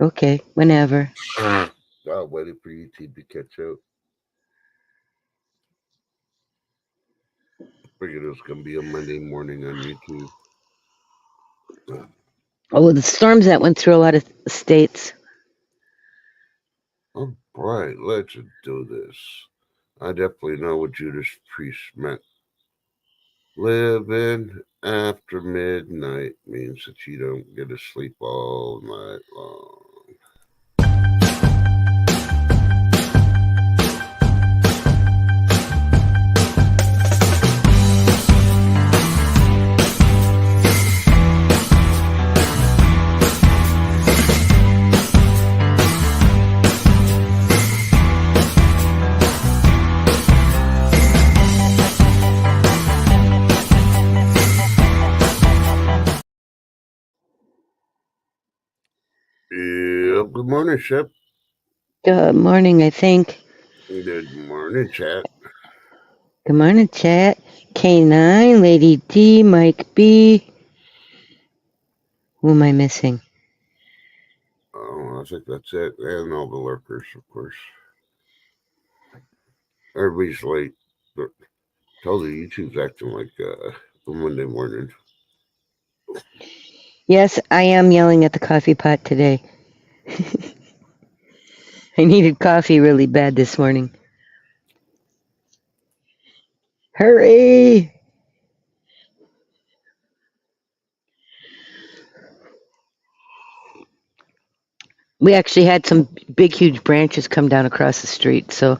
Okay, whenever. Waiting for YouTube to catch up. Figured it was gonna be a Monday morning on YouTube. Oh, the storms that went through a lot of states. All right, let's do this. I definitely know what Judas Priest meant. Living after midnight means that you don't get to sleep all night long. Yeah, good morning, Shep. Good morning, I think. Good morning, chat. Good morning, chat. K9, Lady D, Mike B. Who am I missing? Oh, I think that's it. And all the lurkers, of course. Everybody's late. But told you, YouTube's acting like a Monday morning. Yes, I am yelling at the coffee pot today. I needed coffee really bad this morning. Hurry! We actually had some big, huge branches come down across the street, so,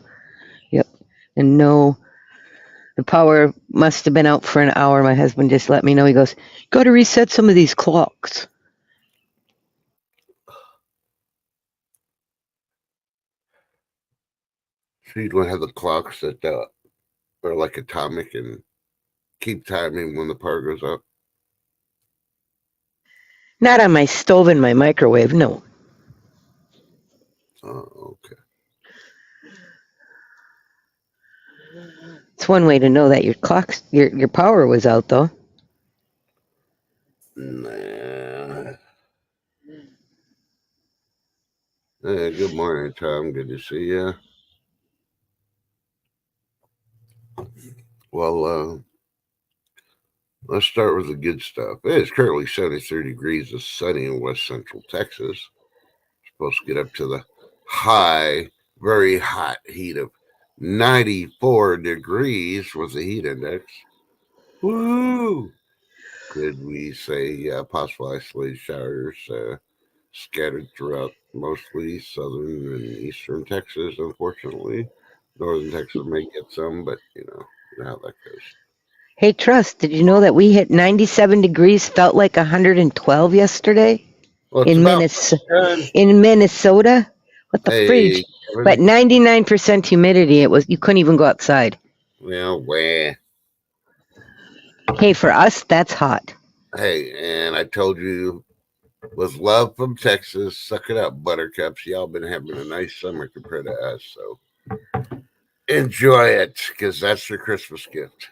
yep. And no, the power must have been out for an hour. My husband just let me know. He goes, "Got to reset some of these clocks." So you don't have the clocks that are like atomic and keep timing when the power goes up. Not on my stove and my microwave, no. Oh, okay. It's one way to know that your power was out, though. Nah. Hey, good morning, Tom. Good to see you. Well, let's start with the good stuff. It's currently 73 degrees. It's sunny in west central Texas. Supposed to get up to the high, very hot heat of 94 degrees with the heat index. Woo! Could we say possible isolated showers scattered throughout mostly southern and eastern Texas, unfortunately. Northern Texas may get some, but you know how that goes. Hey, Trust, did you know that we hit 97 degrees, felt like 112 yesterday Well, it's in about Minnesota? good. In Minnesota? What the Hey, fridge? But 99% humidity. It was you couldn't even go outside. well, wah. Hey, for us, that's hot. Hey, and I told you with love from Texas, suck it up, buttercups. Y'all been having a nice summer compared to us, so enjoy it because that's your Christmas gift.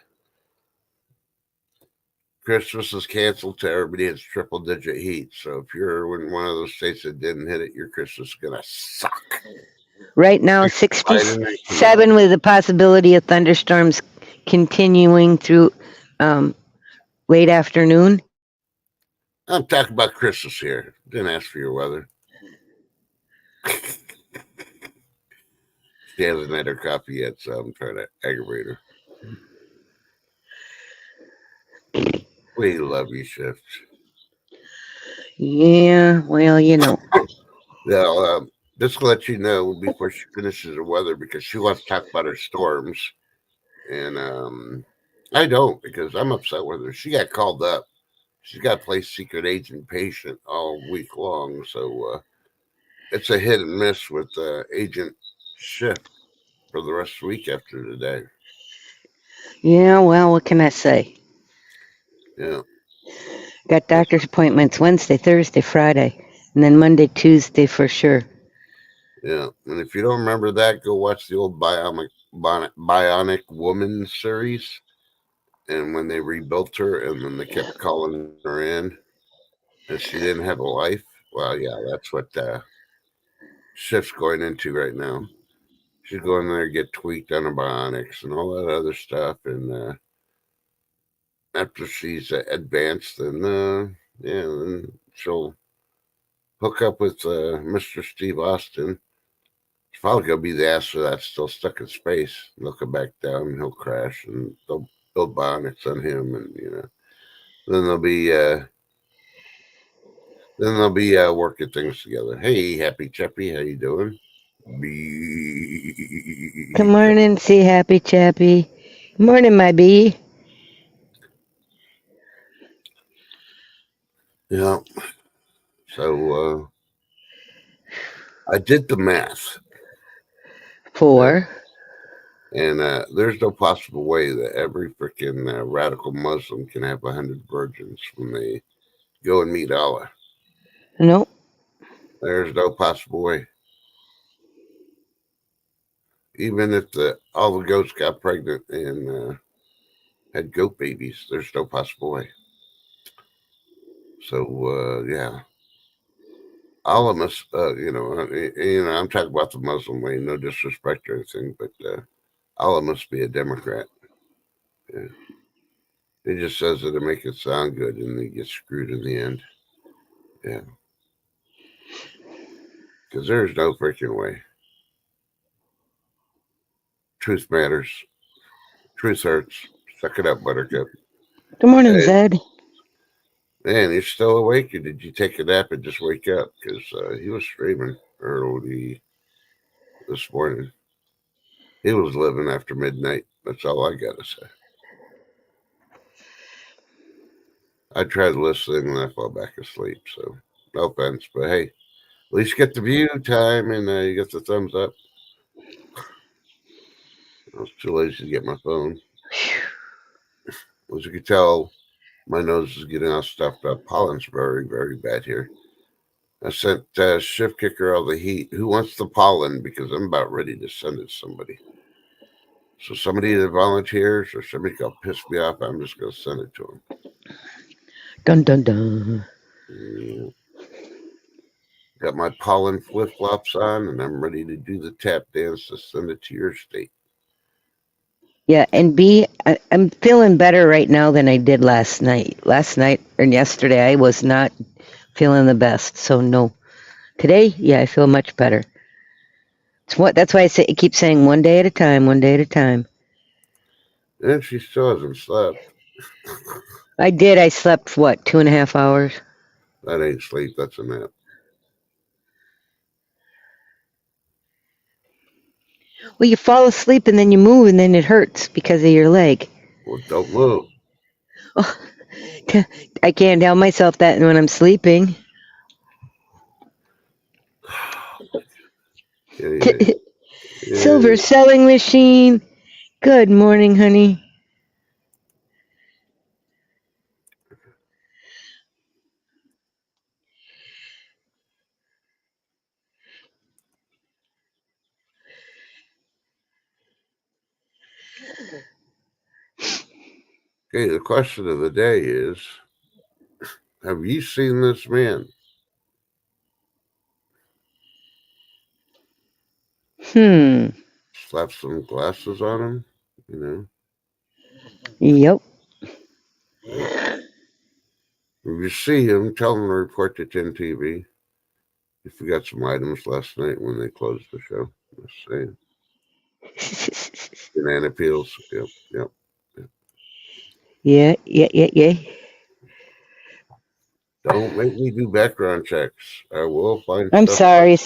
Christmas is canceled to everybody. It's triple digit heat. So if you're in one of those states that didn't hit it, your Christmas is gonna suck. Right now, Right in 19. 67 with the possibility of thunderstorms continuing through late afternoon. I'm talking about Christmas here. Didn't ask for your weather. She hasn't had her coffee yet, so I'm trying to aggravate her. We love you, Shift. Yeah, well, you know. Now, just to let you know before she finishes her weather, because she wants to talk about her storms, and I don't because I'm upset with her. She got called up. She's got to play secret agent patient all week long, so it's a hit and miss with Agent Shift for the rest of the week after today. Yeah, well, what can I say? Yeah. Got doctor's appointments Wednesday, Thursday, Friday, and then Monday, Tuesday for sure. Yeah. And if you don't remember that, go watch the old Bionic Woman series. And when they rebuilt her and then they kept calling her in and she didn't have a life, well, yeah, that's what shift's going into right now. She's going there to get tweaked antibiotics and all that other stuff. And after she's advanced, then then she'll hook up with Mr. Steve Austin. It's probably gonna be the asshole that's still stuck in space. They'll come back down, and he'll crash, and they'll build bionics on him, and then they'll be working things together. Hey, Happy Chappy, how you doing? Good morning, see Happy Chappy. Morning, my bee. Yeah. So I did the math, 4. and there's no possible way that every freaking radical Muslim can have 100 virgins when they go and meet Allah. Nope. There's no possible way. Even if all the goats got pregnant and had goat babies, there's no possible way. So yeah, Allah must, I'm talking about the Muslim way, no disrespect or anything, but Allah must be a Democrat. Yeah. He just says it to make it sound good, and he gets screwed in the end. Yeah. Because there's no freaking way. Truth matters. Truth hurts. Suck it up, Buttercup. Good morning, Hey, Zed. man, you're still awake, or did you take a nap and just wake up? Because he was streaming early this morning. He was living after midnight. That's all I got to say. I tried listening and I fell back asleep. So no offense, but hey, at least you get the view time and you get the thumbs up. I was too lazy to get my phone. As you can tell, my nose is getting all stuffed up. Pollen's very, very bad here. I sent Shift Kicker all the heat. Who wants the pollen? Because I'm about ready to send it to somebody. So somebody that volunteers or somebody can piss me off, I'm just going to send it to them. Dun dun dun. Yeah. Got my pollen flip-flops on, and I'm ready to do the tap dance to send it to your state. Yeah, and B, I'm feeling better right now than I did last night. Last night and yesterday, I was not feeling the best. So no. Today, yeah, I feel much better. That's why I keep saying one day at a time, one day at a time. And she still hasn't slept. I did. I slept, what, 2.5 hours? That ain't sleep, that's a nap. Well, you fall asleep and then you move and then it hurts because of your leg. Well, don't move. Oh, I can't tell myself that when I'm sleeping. Yeah. Silver selling machine. Good morning, honey. Okay, the question of the day is, have you seen this man? Slap some glasses on him, Yep. If you see him, tell him to report to 10 TV. You forgot some items last night when they closed the show. Just saying. Banana peels. Yep. Yeah. Don't make me do background checks. I will find I'm stuff. sorry.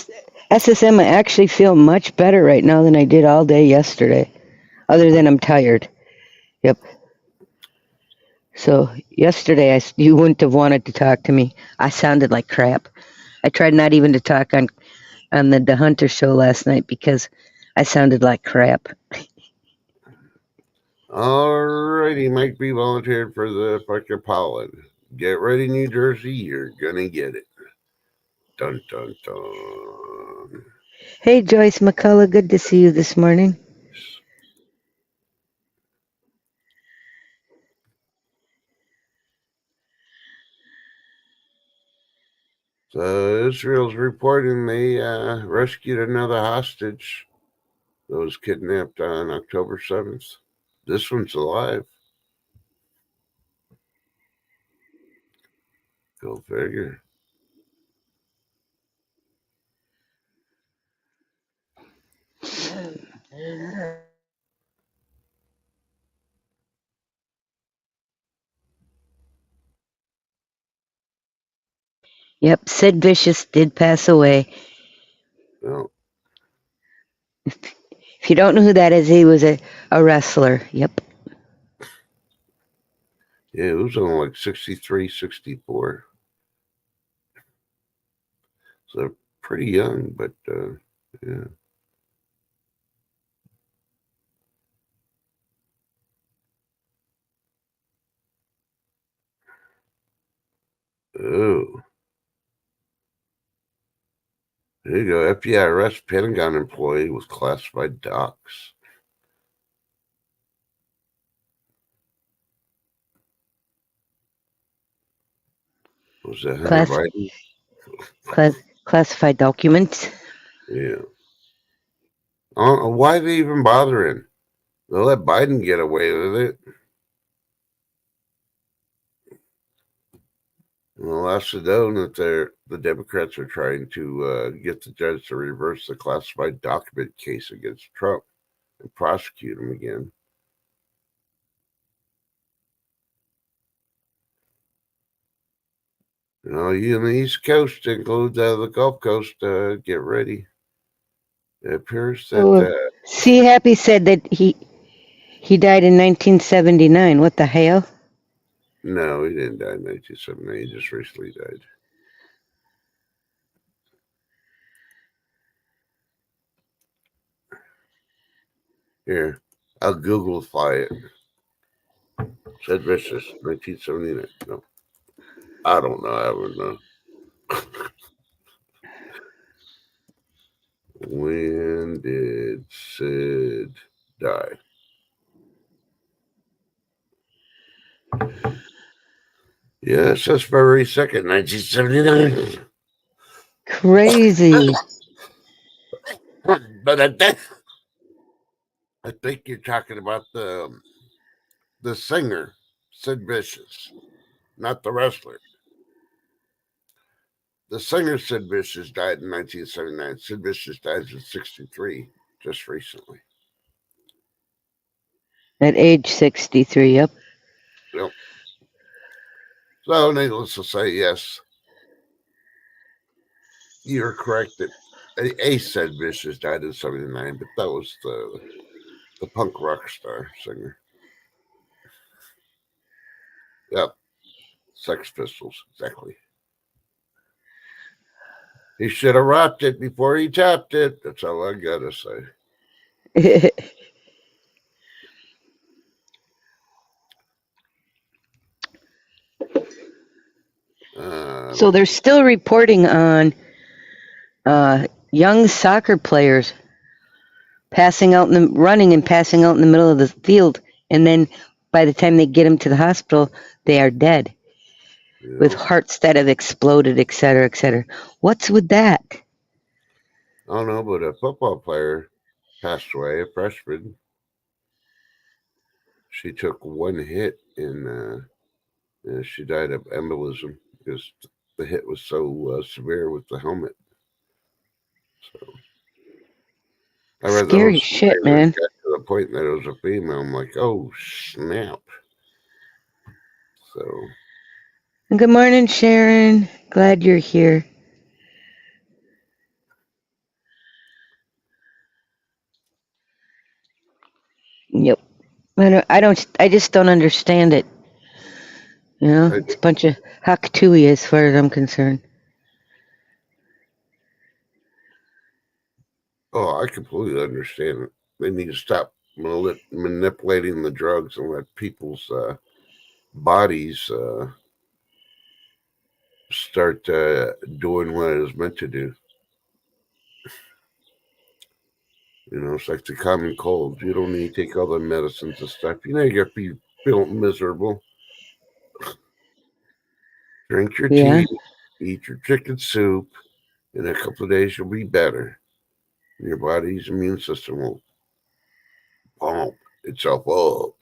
SSM, I actually feel much better right now than I did all day yesterday. Other than I'm tired. Yep. So yesterday, you wouldn't have wanted to talk to me. I sounded like crap. I tried not even to talk on the Hunter show last night because I sounded like crap. Alrighty, Mike B volunteered for the fucking pollen. Get ready, New Jersey. You're gonna get it. Dun dun dun. Hey, Joyce McCullough, good to see you this morning. So Israel's reporting they rescued another hostage that was kidnapped on October 7th. This one's alive. Go figure. Yep, Sid Vicious did pass away. Well, If you don't know who that is, he was a wrestler. Yep. yeah, it was only like 63, 64. So pretty young, but yeah. Oh. There you go. FBI arrests Pentagon employee with classified docs. Was that Hunter Biden? Classified documents. Yeah. Why they even bothering? They'll let Biden get away with it. Well, that's known that the Democrats are trying to get the judge to reverse the classified document case against Trump and prosecute him again. You know, you on the East Coast include the Gulf Coast. Get ready. It appears that C. Happy said that he died in 1979. What the hell? no, he didn't die in 1979. He just recently died. Here, I'll Googlify it. Sid Vicious, 1979. No, I don't know. I don't know. When did Sid die? Yeah, it says February 2nd, 1979. Crazy. But I think you're talking about the singer, Sid Vicious, not the wrestler. The singer Sid Vicious died in 1979. Sid Vicious died at 63 just recently. At age 63, yep. Yep. So, needless to say, yes, you're correct that a Sid Vicious died in 79, but that was the punk rock star singer. Yep. Sex Pistols, exactly. He should have wrapped it before he tapped it. That's all I gotta say. So they're still reporting on young soccer players passing out running and passing out in the middle of the field, and then by the time they get them to the hospital, they are dead with hearts that have exploded, et cetera, et cetera. What's with that? I don't know, but a football player passed away, a freshman. She took one hit and she died of embolism because the hit was so severe with the helmet. So I read Scary shit, man. Got to the point that it was a female. I'm like, oh snap! So Good morning, Sharon. Glad you're here. Yep. I just don't understand it. You know, it's a bunch of haktui as far as I'm concerned. I completely understand it. They need to stop manipulating the drugs and let people's bodies start doing what it was meant to do. You know, it's like the common cold. You don't need to take all the medicines and stuff. You know, you got to feel miserable. Drink your tea. Eat your chicken soup. In a couple of days, you'll be better. Your body's immune system will pump itself up.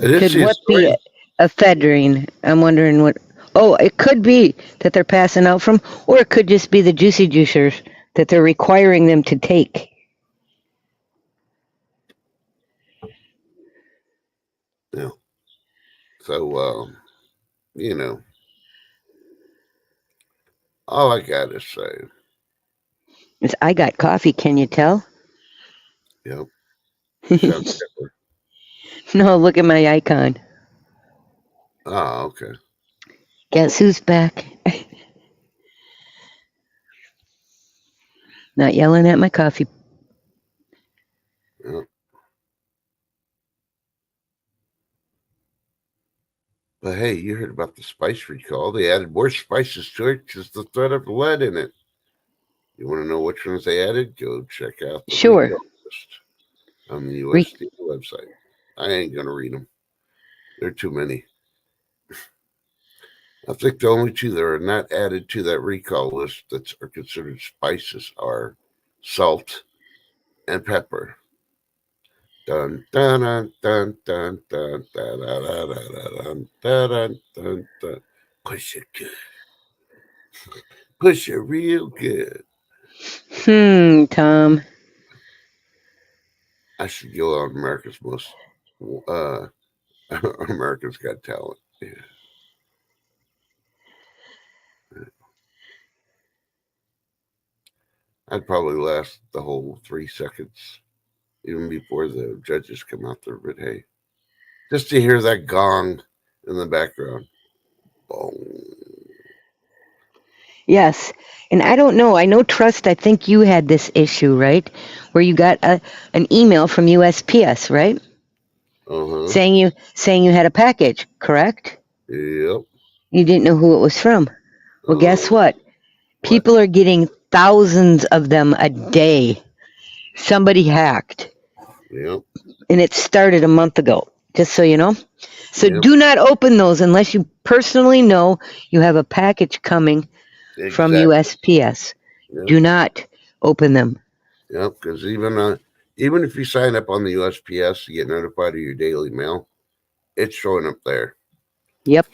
I did Could see a what be story. ephedrine? I'm wondering what. Oh, it could be that they're passing out from, or it could just be the juicy juicers that they're requiring them to take. Yeah. So, you know, all I got to say, I got coffee. Can you tell? yep, you sound chipper. No, look at my icon. Ah, okay. Guess who's back? Not yelling at my coffee. Yep. But hey, you heard about the spice recall. They added more spices to it because the threat of lead in it. You want to know which ones they added? Go check out the Sure. recall list on the USDA website. I ain't going to read them. There are too many. I think the only two that are not added to that recall list that are considered spices are salt and pepper. Dun dun dun dun dun dun dun dun dun dun dun dun dun. Push it good. Push it real good. Tom. I should go on America's Most America's Got Talent. Yeah. I'd probably last the whole 3 seconds, even before the judges come out there. But hey, just to hear that gong in the background. Boom. Yes. And I don't know. I know Trust, I think you had this issue, right? Where you got an email from USPS, right? Uh-huh. Saying you had a package, correct? Yep. You didn't know who it was from. Well, guess what? People are getting thousands of them a day. Somebody hacked. Yep. And it started a month ago, just so you know. So Yep. do not open those unless you personally know you have a package coming from USPS. Yep. Do not open them. Yep. Because even if you sign up on the USPS, you get notified of your daily mail. It's showing up there. Yep.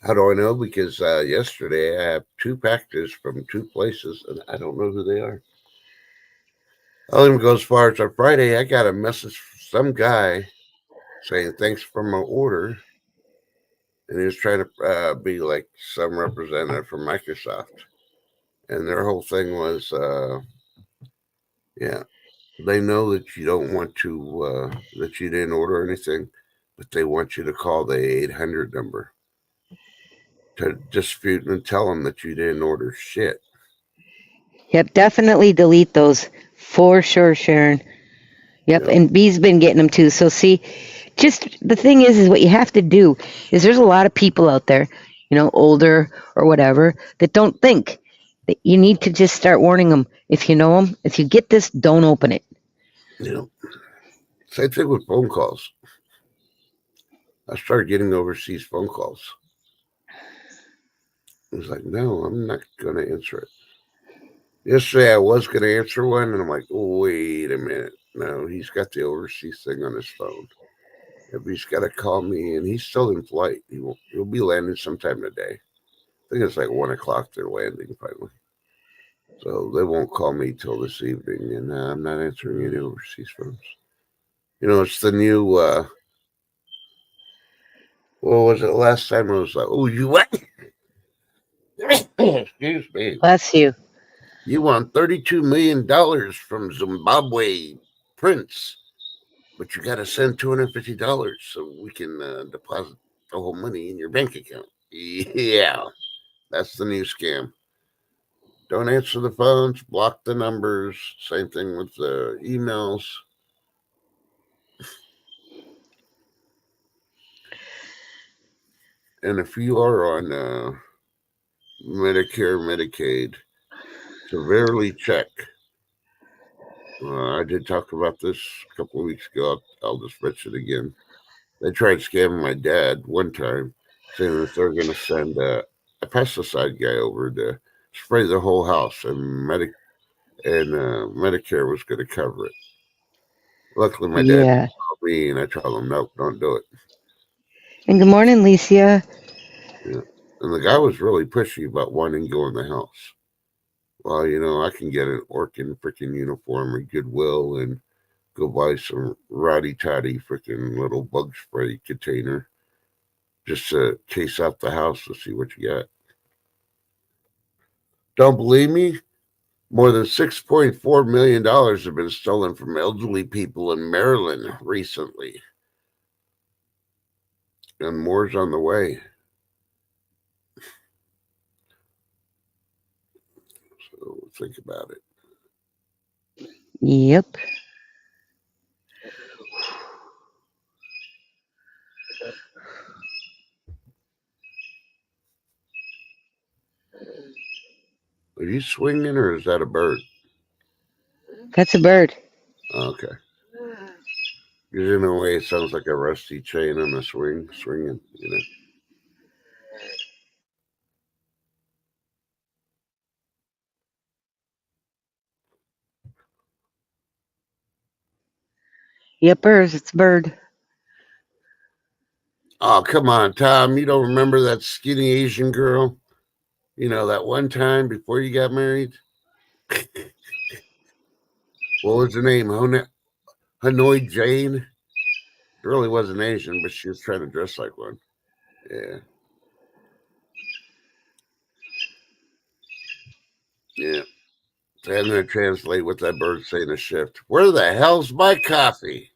How do I know? Because yesterday I have 2 packages from 2 places, and I don't know who they are. I'll even go as far as on Friday. I got a message from some guy saying thanks for my order, and he was trying to be like some representative from Microsoft, and their whole thing was, yeah, they know that you don't want to that you didn't order anything, but they want you to call the 800 number to dispute and tell them that you didn't order shit. Yep. Definitely delete those for sure, Sharon. Yep. And B's been getting them too. So see, just the thing is what you have to do is there's a lot of people out there, older or whatever, that don't think that you need to just start warning them. If you know them, if you get this, don't open it. Yeah. Same thing with phone calls. I started getting overseas phone calls. I was like, no, I'm not going to answer it. Yesterday, I was going to answer one, and I'm like, oh, wait a minute. No, he's got the overseas thing on his phone. If he's got to call me, and he's still in flight, he'll be landing sometime today. I think it's like 1 o'clock they're landing finally. So they won't call me till this evening, and I'm not answering any overseas phones. It's the new, what was it last time? I was like, oh, you what? Excuse me. Bless you. You won $32 million from Zimbabwe Prince, but you got to send $250 so we can deposit the whole money in your bank account. Yeah, that's the new scam. Don't answer the phones, block the numbers. Same thing with the emails. And if you are on Medicare, Medicaid, severely check. I did talk about this a couple of weeks ago. I'll just mention it again. They tried scamming my dad one time. saying that they're going to send a pesticide guy over to spray the whole house, and Medicare was going to cover it. Luckily, my dad Yeah. called me, and I told him, nope, don't do it. And good morning, Licia. Yeah. And the guy was really pushy about wanting to go in the house. Well, I can get an Orkin freaking uniform at Goodwill and go buy some Roddy Toddy freaking little bug spray container just to case out the house to see what you got. Don't believe me? More than $6.4 million have been stolen from elderly people in Maryland recently. And more's on the way. So think about it. Yep. Are you swinging or is that a bird? That's a bird. Okay. Because in a way, it sounds like a rusty chain on a swinging. Yepers, it's a bird. Oh, come on, Tom. You don't remember that skinny Asian girl? That one time before you got married? What was her name? Hanoi Jane? It really wasn't Asian, but she was trying to dress like one. Yeah. Yeah. So I'm going to translate what that bird's saying to shift. Where the hell's my coffee?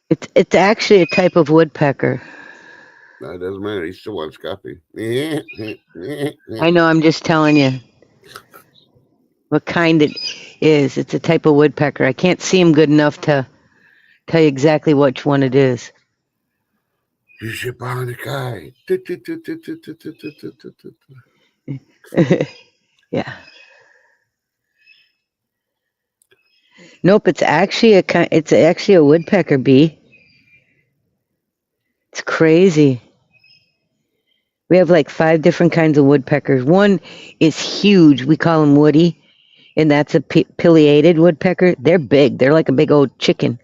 It's actually a type of woodpecker. No, it doesn't matter. He still wants coffee. I know, I'm just telling you what kind it is. It's a type of woodpecker. I can't see him good enough to tell you exactly which one it is. You should buy the guy. Yeah. Nope, it's actually a woodpecker bee. It's crazy. We have like 5 different kinds of woodpeckers. One is huge. We call him Woody, and that's a pileated woodpecker. They're big. They're like a big old chicken.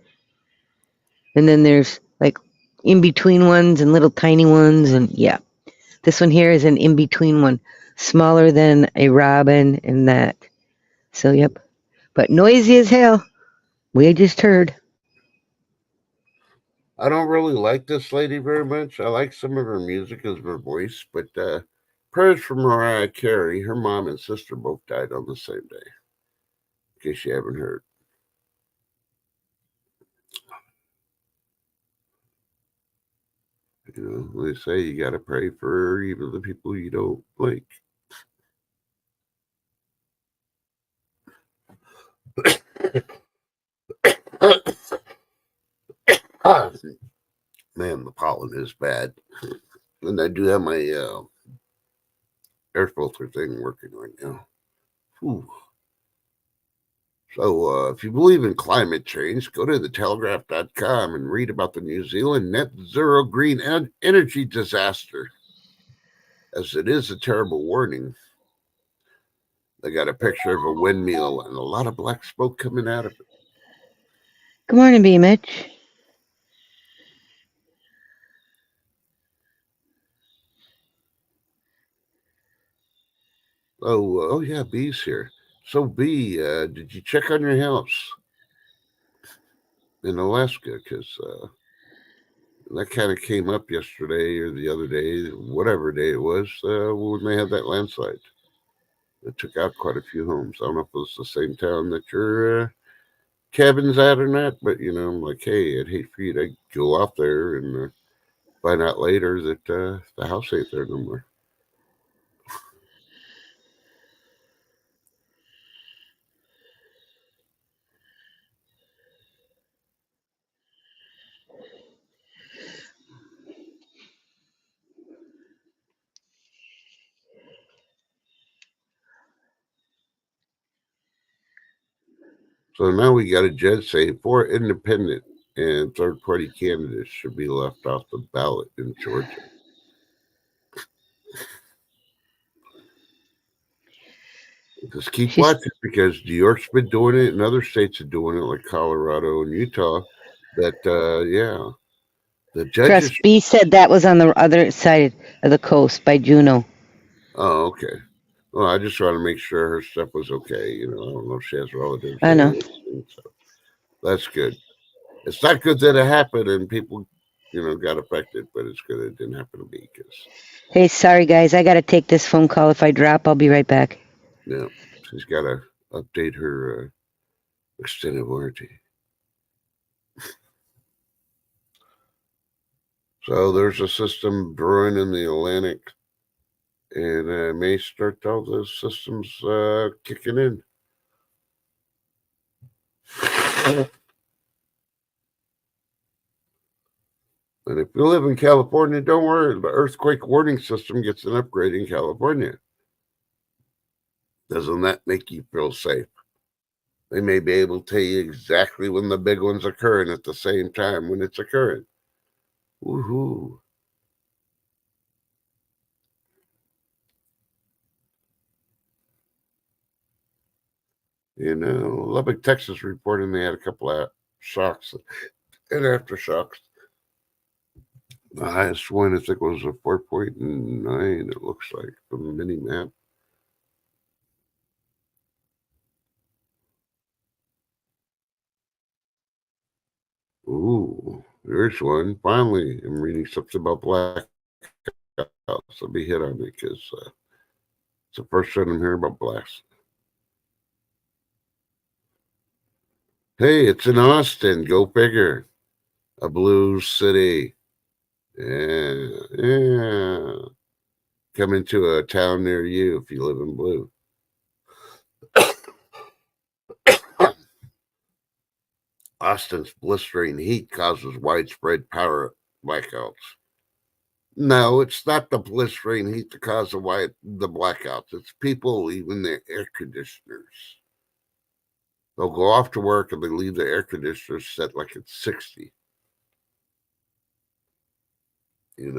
And then there's like in between ones and little tiny ones, and yeah. This one here is an in between one, smaller than a robin and that. So yep. But noisy as hell. We just heard. I don't really like this lady very much. I like some of her music as her voice, but prayers for Mariah Carey. Her mom and sister both died on the same day. In case you haven't heard. They say you got to pray for even the people you don't like. Man, the pollen is bad. And I do have my air filter thing working right now. Whew. So, if you believe in climate change, go to thetelegraph.com and read about the New Zealand net zero green energy disaster, as it is a terrible warning. They got a picture of a windmill and a lot of black smoke coming out of it. Good morning, B. Mitch. Oh yeah, B's here. So, B, did you check on your house in Alaska? Because that kind of came up yesterday or the other day, whatever day it was, when they had that landslide. It took out quite a few homes. I don't know if it was the same town that your cabin's at or not, but I'm like, hey, I'd hate for you to go out there and find out later that the house ain't there no more. So now we got a judge say 4 independent and third-party candidates should be left off the ballot in Georgia. Just keep watching, because New York's been doing it and other states are doing it, like Colorado and Utah. That yeah, the judges. Trust B said that was on the other side of the coast by Juneau. Oh, okay. Well, I just want to make sure her stuff was okay. You know, I don't know if she has relatives. I know. So that's good. It's not good that it happened and people, got affected, but it's good it didn't happen to me. Hey, sorry guys, I gotta take this phone call. If I drop, I'll be right back. Yeah, she's got to update her extended warranty. So there's a system brewing in the Atlantic, and may start all those systems kicking in. And if you live in California, don't worry. The earthquake warning system gets an upgrade in California. Doesn't that make you feel safe? They may be able to tell you exactly when the big one's occurring at the same time when it's occurring. Woohoo. Lubbock, Texas reporting they had a couple of shocks and aftershocks. The highest one, I think, was a 4.9, it looks like, from the mini map. Ooh, there's one. Finally, I'm reading something about blackouts. Let me hit on it, because it's the first time I'm hearing about blasts. Hey, it's in Austin. Go figure. A blue city. Yeah. Coming to a town near you if you live in blue. Austin's blistering heat causes widespread power blackouts. No, it's not the blistering heat that causes the blackouts. It's people leaving their air conditioners. They'll go off to work and they leave the air conditioners set like it's 60. And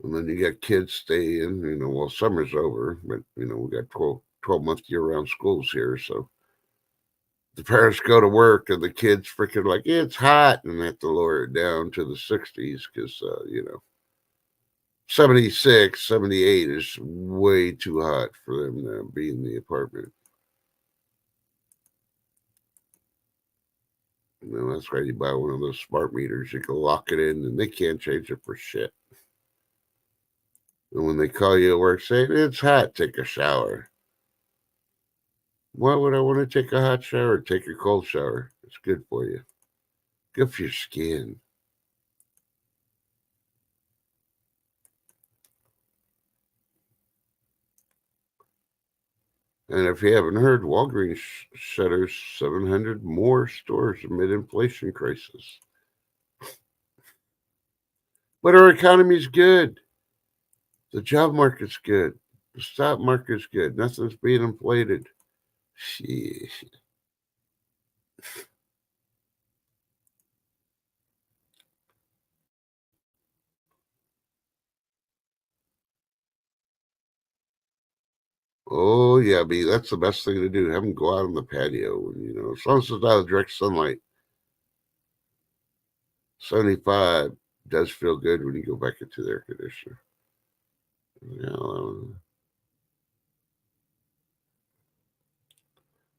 then you got kids staying, well, summer's over, but, we got 12-month year-round schools here, so the parents go to work and the kids freaking like, it's hot, and they have to lower it down to the 60s because, 76, 78 is way too hot for them to be in the apartment. That's why you buy one of those smart meters. You can lock it in and they can't change it for shit. And when they call you at work saying, it's hot, take a shower. Why would I want to take a hot shower? Take a cold shower. It's good for you. Good for your skin. And if you haven't heard, Walgreens shutters 700 more stores amid inflation crisis. But our economy's good. The job market's good. The stock market's good. Nothing's being inflated. Shit. Oh, yeah, B. That's the best thing to do. Have them go out on the patio. And, as long as it's out of direct sunlight. 75 does feel good when you go back into the air conditioner.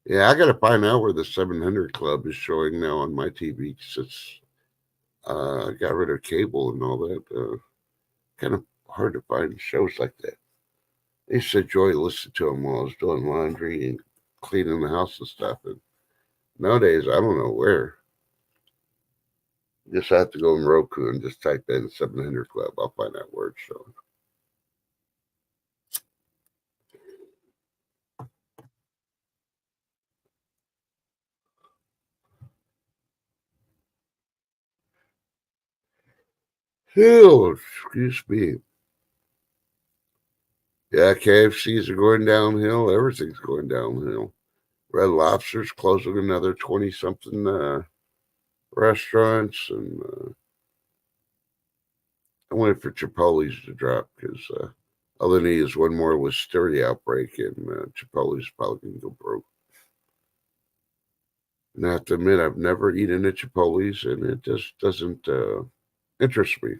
Yeah, I got to find out where the 700 Club is showing now on my TV, because it's got rid of cable and all that. Kind of hard to find shows like that. I used to enjoy listening to them while I was doing laundry and cleaning the house and stuff. And nowadays, I don't know where. Just have to go in Roku and just type in 700 Club. I'll find out where it's showing. Ew, excuse me. Yeah, KFCs are going downhill. Everything's going downhill. Red Lobster's closing another 20-something restaurants, and I'm waiting for Chipotle's to drop because all they need is one more listeria outbreak, and Chipotle's probably going to go broke. And I have to admit, I've never eaten at Chipotle's, and it just doesn't interest me.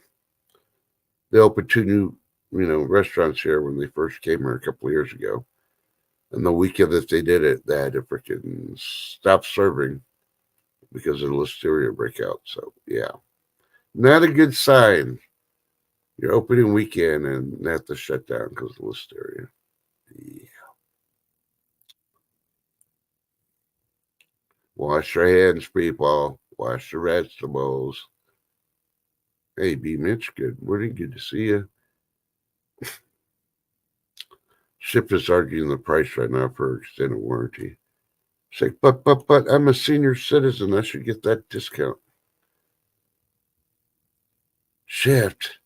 They opened two new, restaurants here when they first came here a couple of years ago. And the weekend that they did it, they had to freaking stop serving because of the listeria breakout. So, yeah, not a good sign. Your opening weekend and they have to shut down because of listeria. Yeah. Wash your hands, people. Wash your vegetables. Hey, B. Mitch, good morning. Good to see you. Ship is arguing the price right now for extended warranty. Say, but, I'm a senior citizen. I should get that discount. Shift.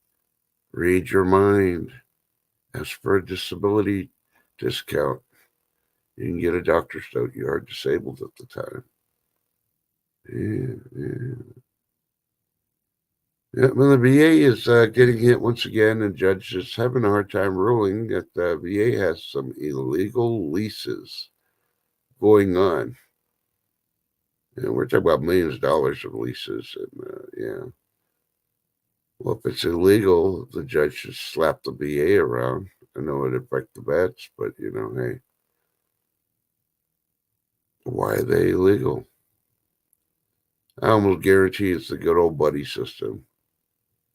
Read your mind. Ask for a disability discount. You can get a doctor's note. You are disabled at the time. Yeah. Yeah, well, the VA is getting hit once again, and judge is having a hard time ruling that the VA has some illegal leases going on. And we're talking about millions of dollars of leases, and yeah. Well, if it's illegal, the judge should slap the VA around. I know it'd affect the vets, but hey, why are they illegal? I almost guarantee it's the good old buddy system.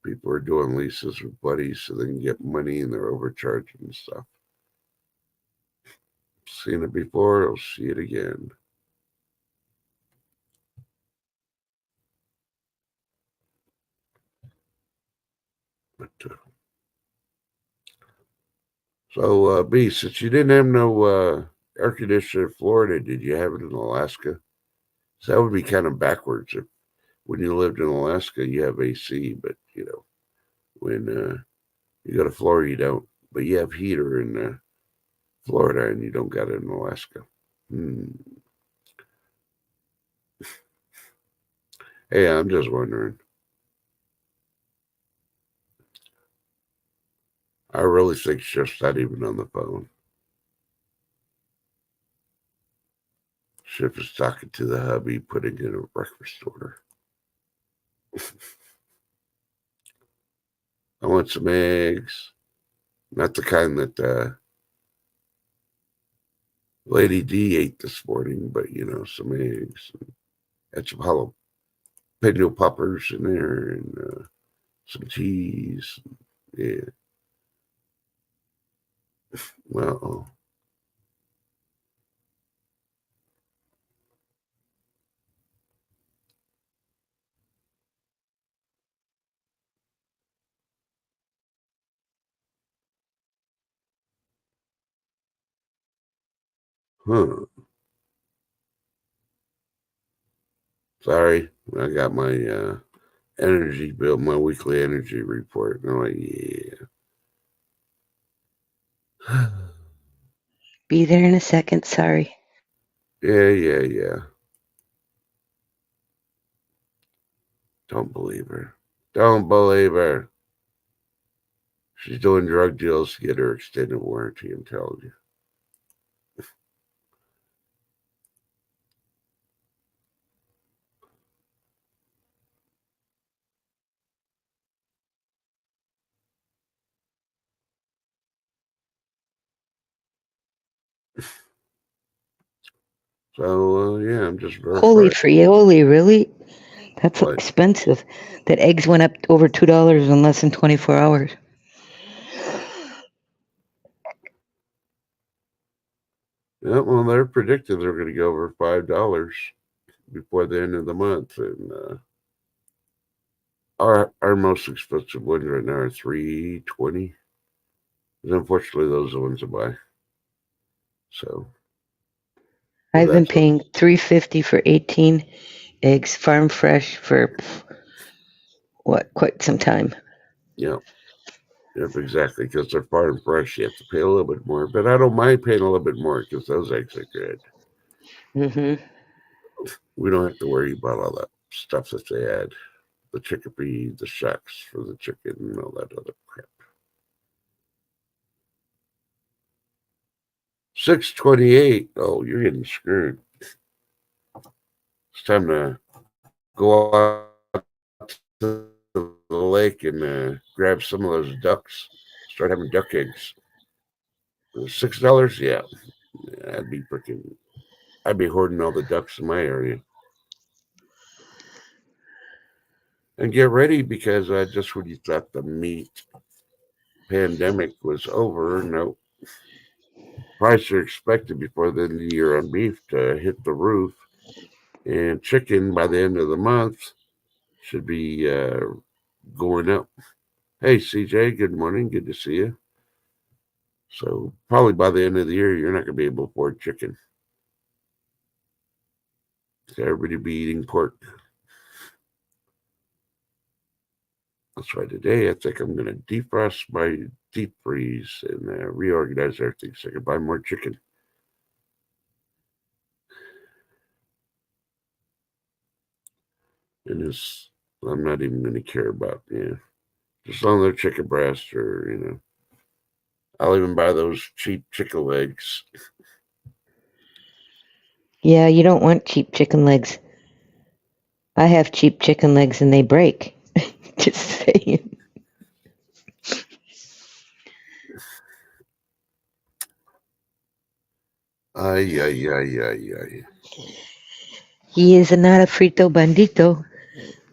People are doing leases with buddies so they can get money and they're overcharging and stuff. Seen it before, I'll see it again. But, so, B, since you didn't have no air conditioner in Florida, did you have it in Alaska? So that would be kind of backwards. If when you lived in Alaska, you have AC, but when you go to Florida, you don't. But you have heater in Florida, and you don't got it in Alaska. Hey, I'm just wondering. I really think Shift's not even on the phone. Shift is talking to the hubby, putting in a breakfast order. I want some eggs. Not the kind that Lady D ate this morning, but some eggs. Had some jalapeno poppers in there and some cheese. Yeah. Well, huh. Sorry, I got my energy bill, my weekly energy report. And I'm like, yeah. Be there in a second. Sorry. Yeah. Don't believe her. Don't believe her. She's doing drug deals to get her extended warranty, I'm telling you. So, yeah, I'm just very Holy frioli, really? That's What? expensive. That eggs went up over $2 in less than 24 hours. Yeah, well, they're predicting they're going to go over $5 before the end of the month. And our most expensive ones right now are $3.20. And unfortunately, those are the ones to buy. So I've been paying $3.50 for 18 eggs, farm fresh, for quite some time. Yeah. Yep, exactly. Because they're farm fresh, you have to pay a little bit more. But I don't mind paying a little bit more because those eggs are good. Mm-hmm. We don't have to worry about all that stuff that they add. The chickpea, the shucks for the chicken, and all that other crap. 6:28. Oh, you're getting screwed. It's time to go out to the lake and grab some of those ducks. Start having duck eggs. $6? Yeah. I'd be freaking. I'd be hoarding all the ducks in my area. And get ready because just when you thought the meat pandemic was over, no, prices are expected before the end of the year on beef to hit the roof, and chicken by the end of the month should be going up. Hey, CJ, good morning. Good to see you. So probably by the end of the year, you're not going to be able to afford chicken. Everybody be eating pork. That's why today I think I'm going to defrost my deep freeze and reorganize everything so I can buy more chicken. And this, I'm not even going to care about, just on their chicken breast or, I'll even buy those cheap chicken legs. Yeah, you don't want cheap chicken legs. I have cheap chicken legs and they break. Just saying. Ay, ay, ay, ay, ay. He is not a frito bandito,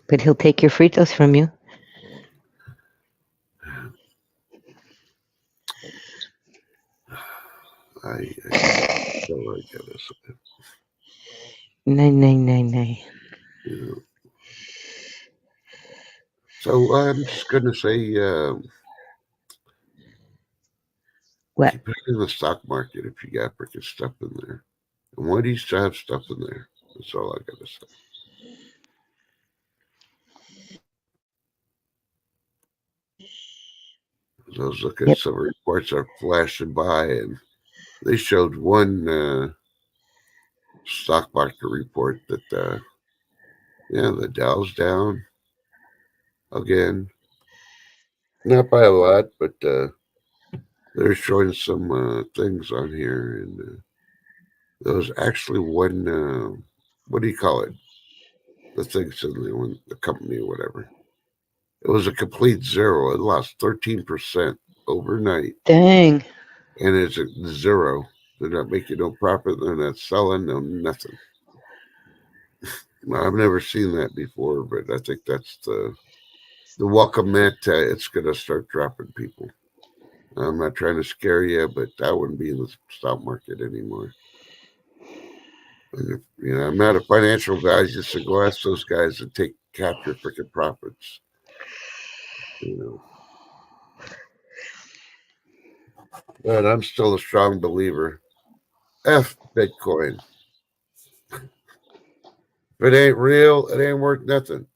but he'll take your fritos from you. So I gotta say, Nay. you know. So I'm just gonna say, What? keep it in the stock market if you got freaking stuff in there. And why do you still have stuff in there? That's all I gotta say. I was looking at Yep. some reports are flashing by, and they showed one stock market report that, the Dow's down again. Not by a lot, but they're showing some things on here, and there was actually one. What do you call it? The things in the company or whatever. It was a complete zero. It lost 13% overnight, Dang. and it's a zero. They're not making no profit. They're not selling. No nothing. I've never seen that before, but I think that's the welcome mat. It's going to start dropping people. I'm not trying to scare you, but I wouldn't be in the stock market anymore. And if, I'm not a financial guy. Just to go ask those guys and capture freaking profits. But I'm still a strong believer. F Bitcoin. If it ain't real, it ain't worth nothing.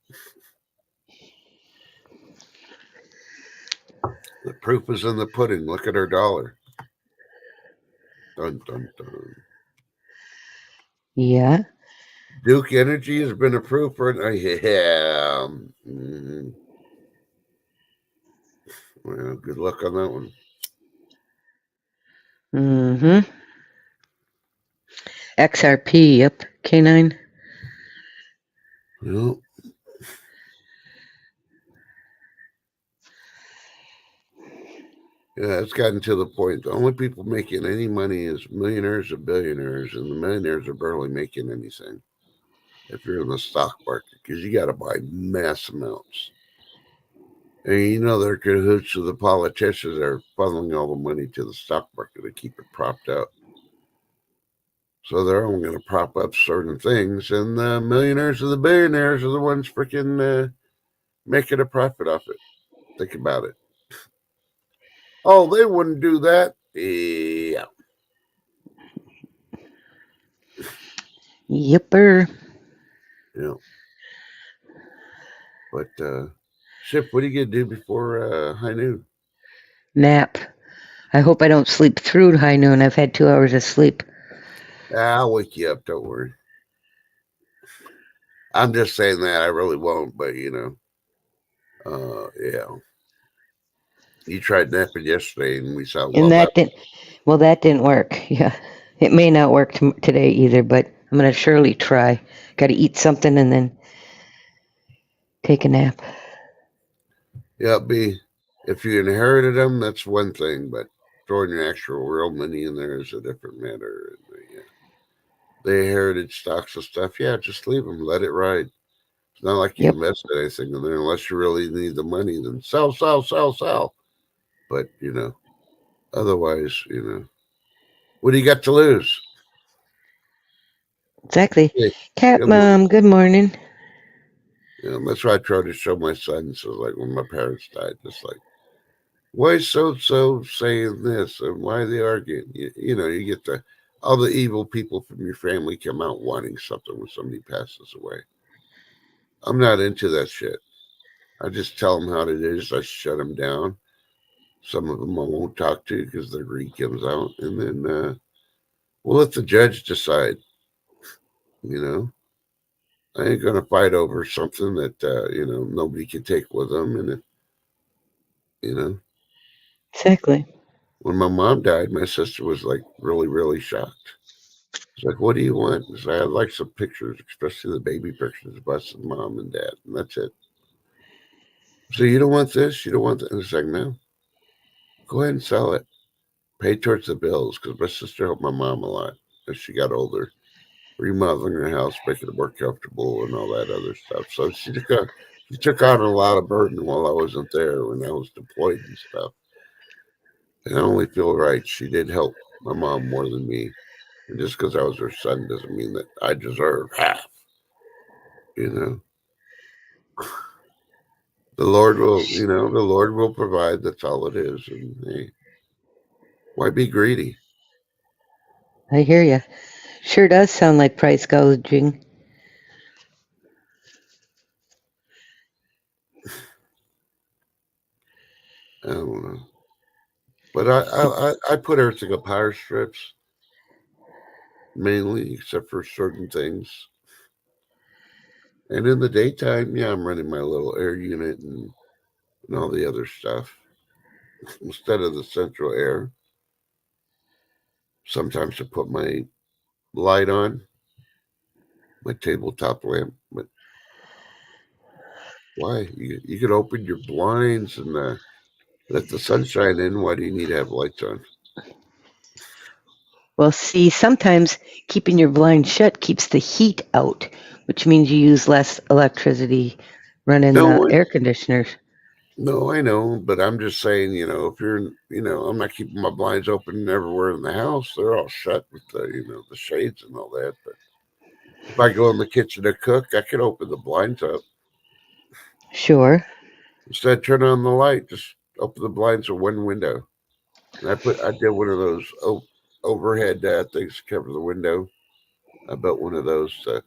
The proof is in the pudding. Look at our dollar. Dun dun dun. Yeah. Duke Energy has been approved for it. Yeah. Well, good luck on that one. Mm-hmm. XRP. Yep. K9. Well, yeah, it's gotten to the point. The only people making any money is millionaires or billionaires, and the millionaires are barely making anything if you're in the stock market because you got to buy mass amounts. And they're cahoots with the politicians that are funneling all the money to the stock market to keep it propped up. So they're only going to prop up certain things, and the millionaires and the billionaires are the ones freaking making a profit off it. Think about it. Oh, they wouldn't do that. Yeah. Yipper. But Ship, what are you gonna do before high noon? nap. I hope I don't sleep through high noon. I've had 2 hours of sleep. I'll wake you up. Don't worry. I'm just saying that. I really won't, but yeah. You tried napping yesterday, and we saw And well that. that didn't work. Yeah. It may not work today either, but I'm going to surely try. Got to eat something and then take a nap. Yeah, if you inherited them, that's one thing, but throwing your actual real money in there is a different matter. And, yeah. They inherited stocks of stuff. Yeah, just leave them. Let it ride. It's not like you Yep. invested anything in there unless you really need the money. Then sell, sell, sell, sell. But otherwise, what do you got to lose? Exactly. Yeah, Cat good morning. Mom, good morning. That's why I try to show my sons. So, like when my parents died, just like why is so saying this and why are they arguing? You get all the evil people from your family come out wanting something when somebody passes away. I'm not into that shit. I just tell them how it is. I shut them down. Some of them I won't talk to because their greed comes out, and then we'll let the judge decide. You know, I ain't gonna fight over something that nobody can take with them, and you know, Exactly. when my mom died, my sister was like really, really shocked. She's like, "What do you want?" I said, "I'd like some pictures, especially the baby pictures of us and mom and dad, and that's it." So you don't want this? You don't want that? And it's like, no. Go ahead and sell it. Pay towards the bills because my sister helped my mom a lot as she got older, remodeling her house, making it more comfortable, and all that other stuff. So she took on a lot of burden while I wasn't there when I was deployed and stuff. And I only feel right. She did help my mom more than me. And just because I was her son doesn't mean that I deserve half. You know, the Lord will provide. That's all it is. And hey, why be greedy? I hear you. Sure does sound like price gouging. I don't know. But I put everything on power strips mainly, except for certain things. And in the daytime, yeah, I'm running my little air unit and all the other stuff instead of the central air. Sometimes I put my light on, my tabletop lamp. But why? You could open your blinds and let the sunshine in. Why do you need to have lights on? Well, see, sometimes keeping your blinds shut keeps the heat out, which means you use less electricity running the No, air conditioners. no, I know, but I'm just saying, if you're, I'm not keeping my blinds open everywhere in the house. They're all shut with the shades and all that. But if I go in the kitchen to cook, I can open the blinds up. Sure. Instead, turn on the light. Just open the blinds with one window. And I did one of those overhead things to cover the window. I built one of those to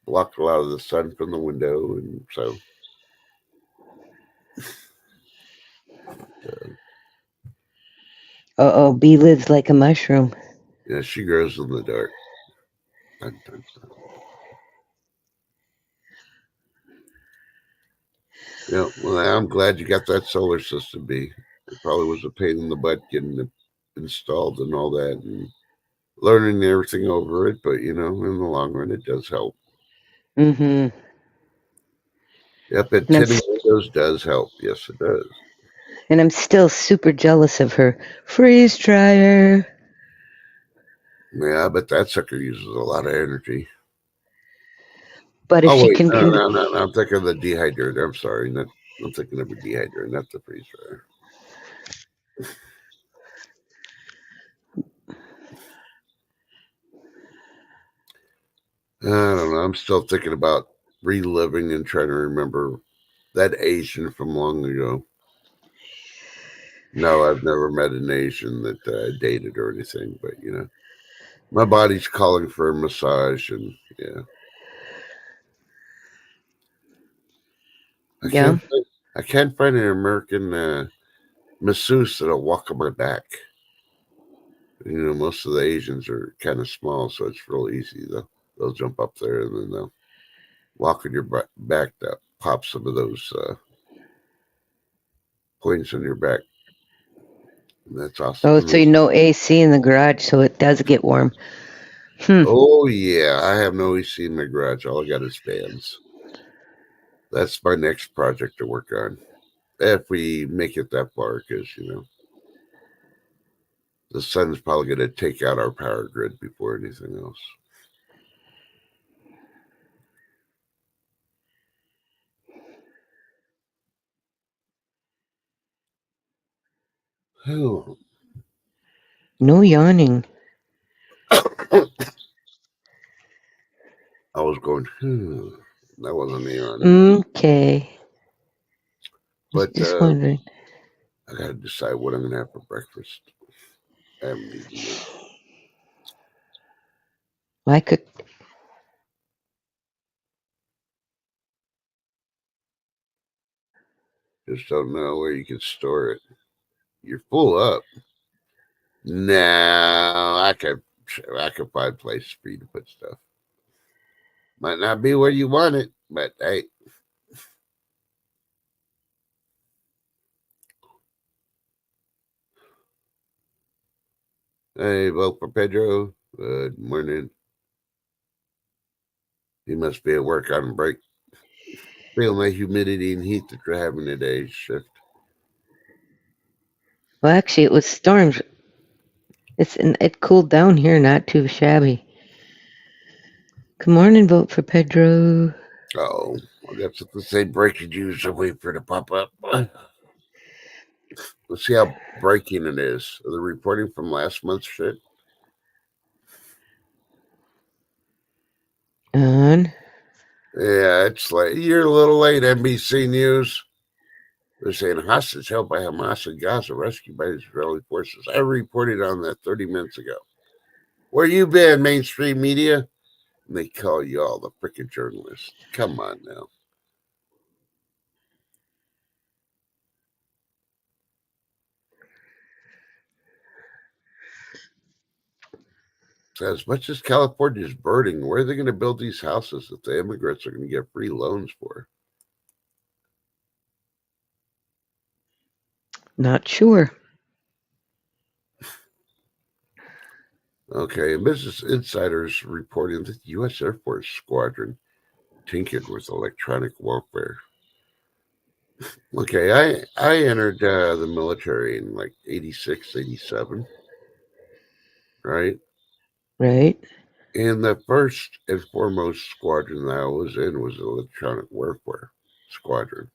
block a lot of the sun from the window, and so Uh-oh, bee lives like a mushroom. yeah, she grows in the dark. Dun, dun, dun. Yeah, well, I'm glad you got that solar system, B. It probably was a pain in the butt getting it installed and all that, and learning everything over it. But in the long run, it does help. Mm-hmm. Yep, and And I'm tinting windows does help. Yes, it does. and I'm still super jealous of her freeze dryer. Yeah, but that sucker uses a lot of energy. But if Oh she wait, can, no, no, no, no. I'm thinking of the dehydrator. I'm sorry, I'm thinking of a dehydrator, not the freezer. I don't know. I'm still thinking about reliving and trying to remember that Asian from long ago. No, I've never met an Asian that I dated or anything, but my body's calling for a massage, and yeah, I yeah, can't. I can't find an American masseuse that'll walk on my back. Most of the Asians are kind of small, so it's real easy. They'll jump up there and then they'll walk on your back to pop some of those points on your back. And that's awesome. Oh, so you know AC in the garage, so it does get warm. Oh, yeah. I have no AC in my garage. All I got is fans. That's my next project to work on. If we make it that far, because, the sun's probably going to take out our power grid before anything else. Oh. No yawning. I was going, that wasn't me on. Okay. But Just wondering. I got to decide what I'm going to have for breakfast. I haven't eaten yet. I could. Just don't know where you can store it. You're full up. No, I could find places for you to put stuff. Might not be where you want it, but hey. Hey, vote for Pedro. Good morning. He must be at work on break. Feeling the humidity and heat that you're having today shift. Well, actually, it was storms. It cooled down here, not too shabby. Good morning, vote for Pedro. Oh, I got something to say breaking news. I'll wait for it to pop up. Let's see how breaking it is. Are they reporting from last month's shit? On. Yeah, it's late. You're a little late, NBC News. They're saying hostage held by Hamas in Gaza rescued by Israeli forces. I reported on that 30 minutes ago. Where you been, mainstream media? And they call you all the freaking journalists. Come on now. So as much as California is burning, where are they going to build these houses that the immigrants are going to get free loans for? Not sure. Okay, and Business Insiders reporting that the U.S. Air Force squadron tinkered with electronic warfare. Okay, I entered the military in like 86, 87, right? Right? And the first and foremost squadron that I was in was the electronic warfare squadron.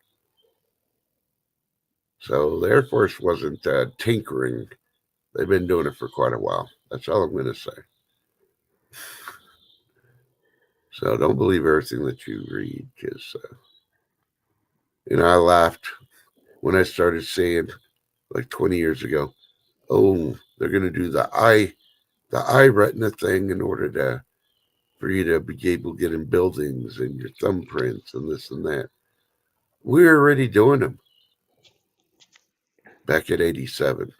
So the Air Force wasn't tinkering. They've been doing it for quite a while. That's all I'm going to say. So don't believe everything that you read, because I laughed when I started saying like 20 years ago, oh, they're going to do the eye retina thing in order for you to be able to get in buildings and your thumbprints and this and that. We're already doing them back at 87.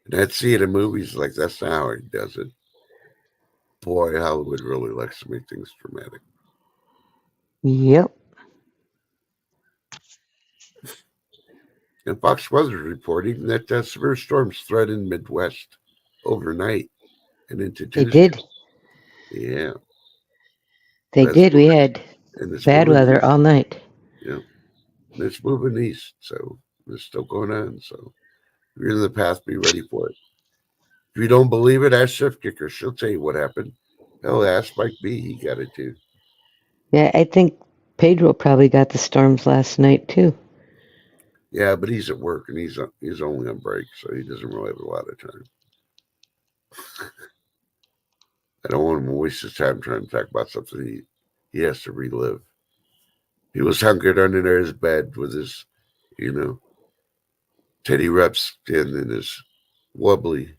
And I'd see it in movies like that's not how he does it. Boy, Hollywood really likes to make things dramatic. Yep. And Fox Weather is reporting that severe storms threatened Midwest overnight and into They Tuesday. did. Yeah. They did. We had bad weather east. all night. Yeah. And it's moving east. So it's still going on. So if you're in the path, be ready for it. If you don't believe it, ask Shift Kicker. She'll tell you what happened. Hell, ask Mike B. He got it too. Yeah, I think Pedro probably got the storms last night too. Yeah, but he's at work and he's only on break, so he doesn't really have a lot of time. I don't want him to waste his time trying to talk about something he has to relive. He was hunkered under his bed with his, Teddy Ruxpin and his wobbly.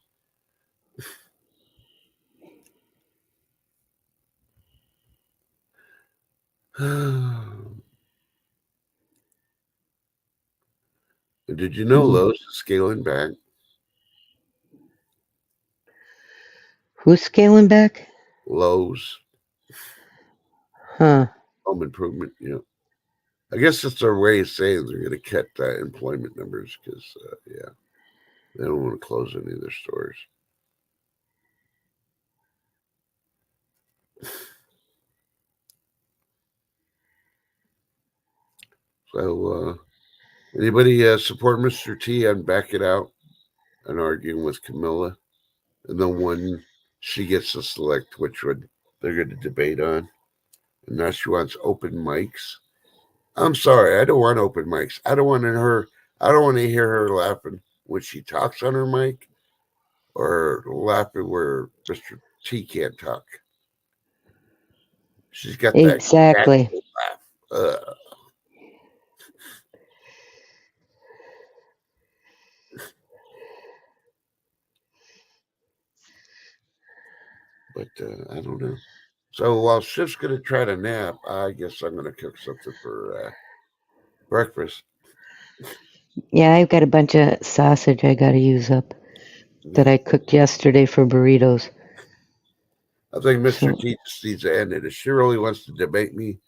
And did you know Lowe's is scaling back? Who's scaling back? Lowe's. Huh. Home improvement, I guess it's their way of saying they're going to cut employment numbers because, they don't want to close any of their stores. So, anybody support Mr. T on Back It Out and arguing with Camilla? And then when she gets to select which one they're going to debate on. And now she wants open mics. I'm sorry, I don't want open mics. I don't want to hear her laughing when she talks on her mic or laughing where Mr. T can't talk. She's got that Exactly. laugh. But I don't know. So while Shift's going to try to nap, I guess I'm going to cook something for breakfast. Yeah, I've got a bunch of sausage I got to use up that I cooked yesterday for burritos. I think Mr. T just needs to end it. If she really wants to debate me,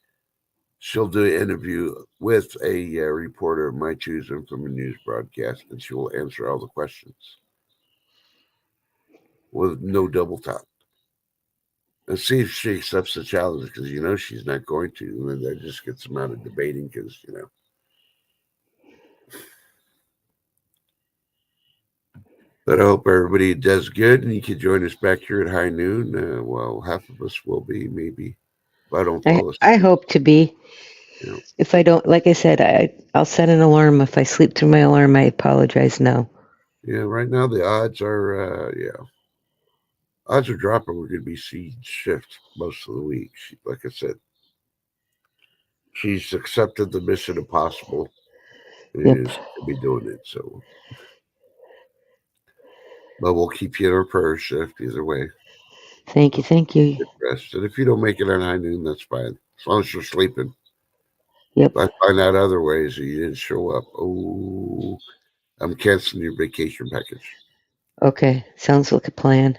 she'll do an interview with a reporter of my choosing from a news broadcast, and she will answer all the questions with no double talk. And see if she accepts the challenge, because she's not going to. And then that just gets them out of debating because, But I hope everybody does good, and you can join us back here at high noon. Well, half of us will be, maybe. If I don't fall asleep. I hope to be. If I don't, like I said, I'll set an alarm. If I sleep through my alarm, I apologize now. Yeah, right now the odds are, odds are dropping. We're going to be seeing Shift most of the week. Like I said, she's accepted the mission impossible. And she's going to be doing it. So, but we'll keep you in our prayer, Shift, either way. Thank you. Get rest. And if you don't make it on high noon, that's fine. As long as you're sleeping. Yep. If I find out other ways that you didn't show up, I'm canceling your vacation package. Okay, sounds like a plan.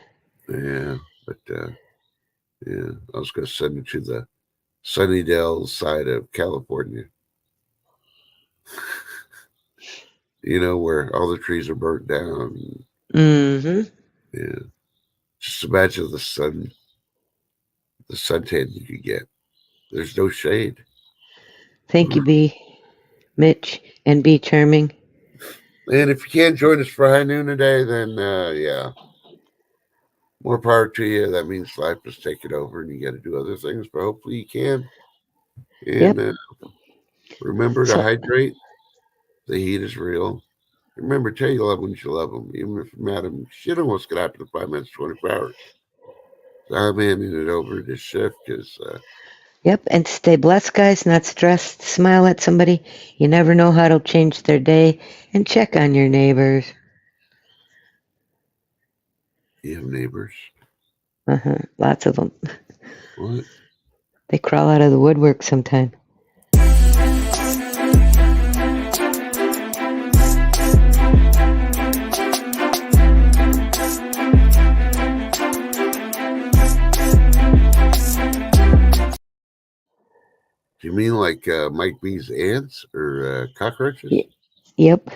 Yeah, but I was going to send it to the Sunnydale side of California. Where all the trees are burnt down. Mm-hmm. Yeah. Just imagine the suntan you could get. There's no shade. Thank you, B. Mitch and B. Charming. And if you can't join us for high noon today, then more power to you. That means life is taking over and you got to do other things, but hopefully you can. And remember to hydrate. The heat is real. Remember, tell your loved ones you love them, even if you're mad at them. Shit almost got after the 5 minutes, 24 hours. So I'm handing it over to Shift because. Yep, and stay blessed, guys, not stressed. Smile at somebody. You never know how it'll change their day. And check on your neighbors. You have neighbors? Lots of them. What? They crawl out of the woodwork sometime. Do you mean like Mike B's ants or cockroaches? Yep.